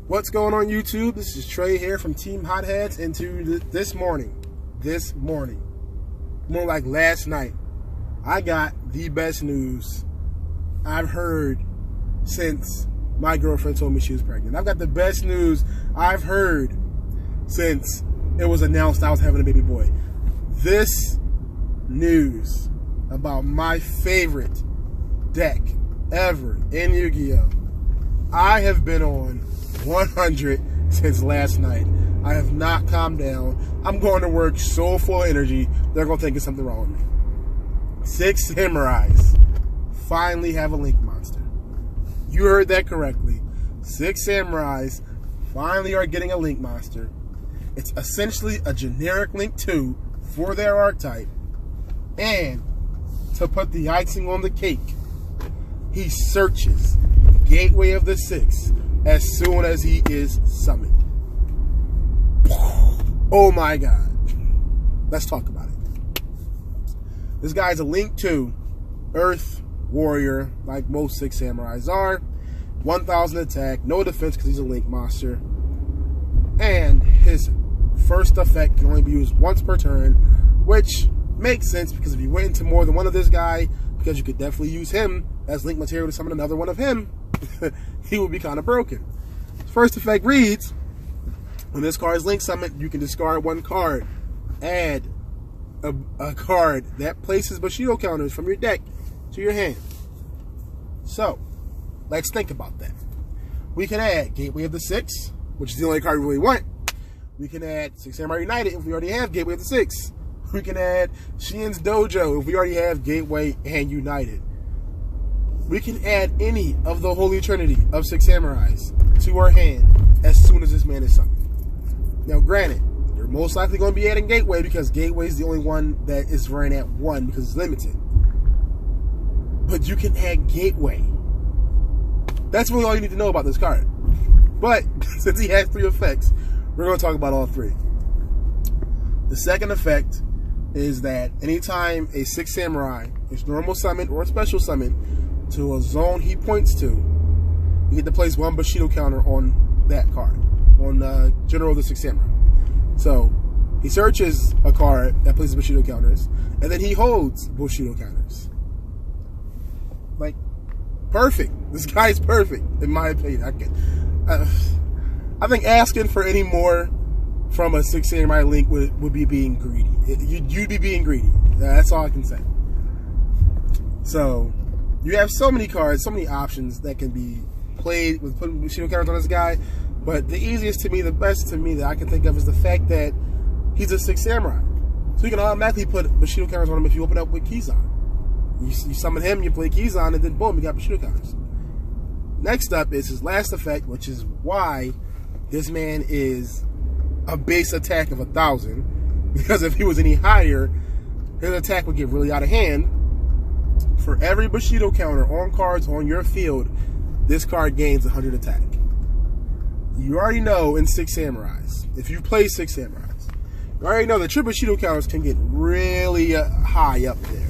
What's going on YouTube? This is Trey here from Team Hotheads. Into this morning, more like last night, I got the best news I've heard since my girlfriend told me she was pregnant. I've got the best news I've heard since it was announced I was having a baby boy. This news about my favorite deck ever in Yu-Gi-Oh! I have been on 100 since last night. I have not calmed down. I'm going to work so full of energy, they're going to think there's something wrong with me. 6 Samurais finally have a Link monster. You heard that correctly. 6 Samurais finally are getting a Link monster. It's essentially a generic Link 2 for their archetype. And to put the icing on the cake, he searches the gateway of the 6 as soon as he is summoned. Oh my God. Let's talk about it. This guy's a Link 2 Earth Warrior, like most 6 Samurais are. 1000 attack, no defense because he's a Link monster. And his first effect can only be used once per turn, which makes sense because if you went into more than one of this guy, because you could definitely use him as Link material to summon another one of him, he would be kind of broken. First effect reads, when this card is Link summoned, you can discard 1 card. Add a card that places Bushido counters from your deck to your hand. So, let's think about that. We can add Gateway of the 6, which is the only card we really want. We can add 6 Samurai United if we already have Gateway of the 6. We can add Shien's Dojo if we already have Gateway and United. We can add any of the Holy Trinity of 6 Samurais to our hand as soon as this man is summoned. Now, granted, you're most likely going to be adding Gateway because Gateway is the only one that is running at 1 because it's limited. But you can add Gateway. That's really all you need to know about this card. But since he has 3 effects, we're going to talk about all 3. The second effect is that anytime a 6 Samurai is normal summoned or special summoned to a zone he points to, you get to place 1 Bushido counter on that card, on General of the 6 Samurai. So he searches a card that places Bushido counters, and then he holds Bushido counters. Like, perfect. This guy's perfect, in my opinion. I think asking for any more from a 6 Samurai Link would be being greedy. You'd be being greedy. That's all I can say. So, you have so many cards, so many options that can be played with putting Bushido counters on this guy. But the easiest to me, the best to me that I can think of is the fact that he's a 6 Samurai. So you can automatically put Bushido counters on him if you open up with Kizan. You summon him, you play Kizan, and then boom, you got Bushido counters. Next up is his last effect, which is why this man is a base attack of 1,000. Because if he was any higher, his attack would get really out of hand. For every Bushido counter on cards on your field, this card gains 100 attack. You already know in 6 Samurais, if you play 6 Samurais, you already know that your Bushido counters can get really high up there.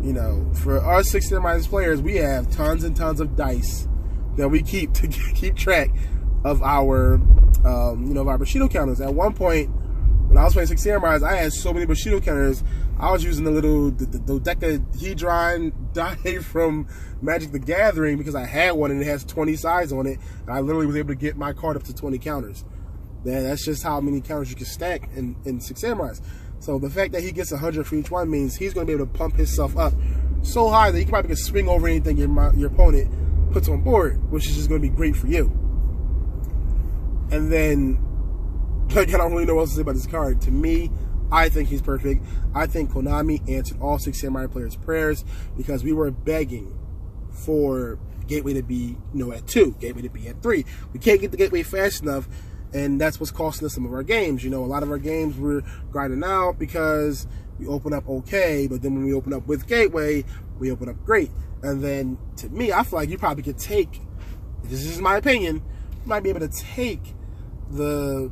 You know, for our 6 Samurais players, we have tons and tons of dice that we keep to keep track of our, of our Bushido counters. At one point, when I was playing 6 Samurais, I had so many Bushido counters. I was using the little dodecahedron die from Magic the Gathering because I had one and it has 20 sides on it. And I literally was able to get my card up to 20 counters. That's just how many counters you can stack in 6 Samurais. So the fact that he gets 100 for each one means he's going to be able to pump himself up so high that he can probably swing over anything your opponent puts on board, which is just going to be great for you. And then, like, I don't really know what else to say about this card. To me, I think he's perfect. I think Konami answered all 6 Samurai players' prayers because we were begging for Gateway to be, at 2, Gateway to be at 3. We can't get the Gateway fast enough, and that's what's costing us some of our games. A lot of our games we're grinding out because we open up okay, but then when we open up with Gateway, we open up great. And then, to me, I feel like you probably could take, this is my opinion, you might be able to take the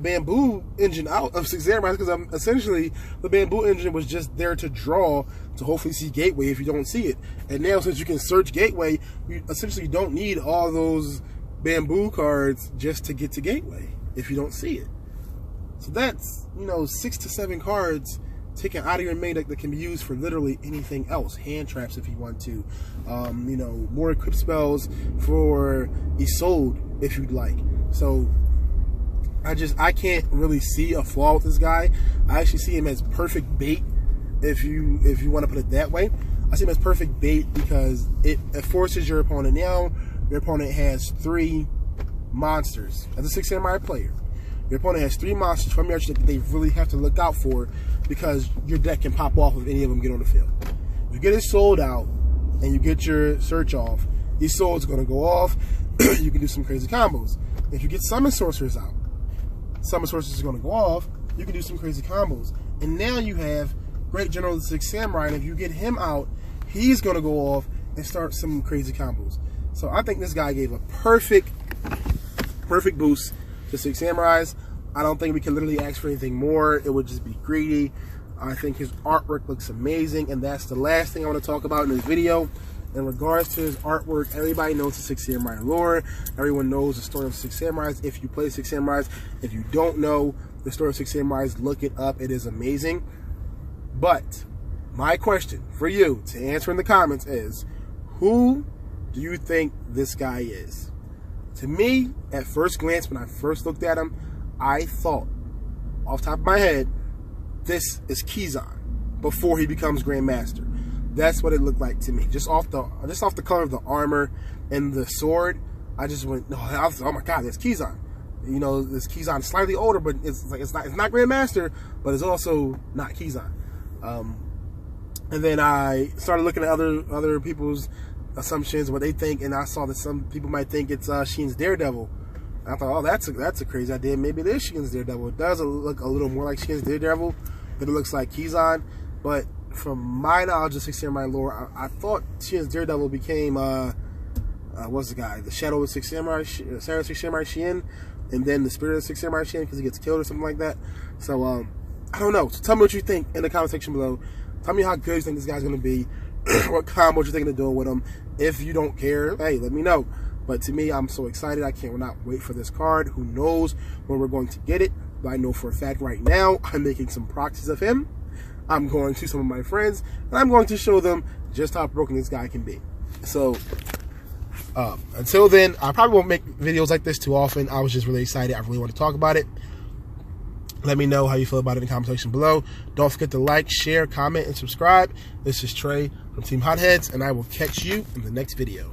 bamboo engine out of 6 Samurais because essentially the bamboo engine was just there to draw to hopefully see Gateway if you don't see it. And now since you can search Gateway, you essentially don't need all those bamboo cards just to get to Gateway if you don't see it. So that's, you know, 6 to 7 cards taken out of your main deck that can be used for literally anything else. Hand traps if you want to. You know, more equipped spells for Isolde if you'd like. So I can't really see a flaw with this guy. I actually see him as perfect bait if you want to put it that way. I see him as perfect bait because it forces your opponent. Now your opponent has 3 monsters. As a 6 Samurai player, your opponent has 3 monsters from your deck that they really have to look out for, because your deck can pop off if any of them get on the field. If you get it sold out and you get your search off, these souls are going to go off. You can do some crazy combos. If you get Summon Sorcerers out, Summon Sorcerers is going to go off. You can do some crazy combos. And now you have Great General of the 6 Samurai, and if you get him out, he's going to go off and start some crazy combos. So I think this guy gave a perfect boost to 6 Samurais. I don't think we can literally ask for anything more. It would just be greedy. I think his artwork looks amazing, and that's the last thing I want to talk about in this video. In regards to his artwork, everybody knows the 6 Samurai lore. Everyone knows the story of 6 Samurais. If you play 6 Samurais, if you don't know the story of 6 Samurais, look it up. It is amazing. But my question for you to answer in the comments is, who do you think this guy is? To me, at first glance, when I first looked at him, I thought, off the top of my head, this is Kizan before he becomes Grandmaster. That's what it looked like to me. Just off the color of the armor and the sword, I just went, oh my God, that's Kizan. You know, this Kizan slightly older, but it's not Grandmaster, but it's also not Kizan. And then I started looking at other people's assumptions, what they think, and I saw that some people might think it's Sheen's Daredevil. I thought, oh, that's a crazy idea. Maybe it is Sheen's Daredevil. It does look a little more like Sheen's Daredevil than it looks like Kizan. But from my knowledge of 6 Samurai lore, I thought Sheen's Daredevil became what's the guy? The Shadow of 6 Samurai, Shadow of 6 Samurai Sheen, and then the Spirit of 6 Samurai Sheen because he gets killed or something like that. So I don't know. So tell me what you think in the comment section below. Tell me how good you think this guy's gonna be. What combos you're thinking of doing with him. If you don't care, hey, let me know. But to me, I'm so excited. I cannot wait for this card. Who knows when we're going to get it? But I know for a fact right now, I'm making some proxies of him. I'm going to some of my friends, and I'm going to show them just how broken this guy can be. So, until then, I probably won't make videos like this too often. I was just really excited. I really want to talk about it. Let me know how you feel about it in the comment section below. Don't forget to like, share, comment, and subscribe. This is Trey from Team Hotheads, and I will catch you in the next video.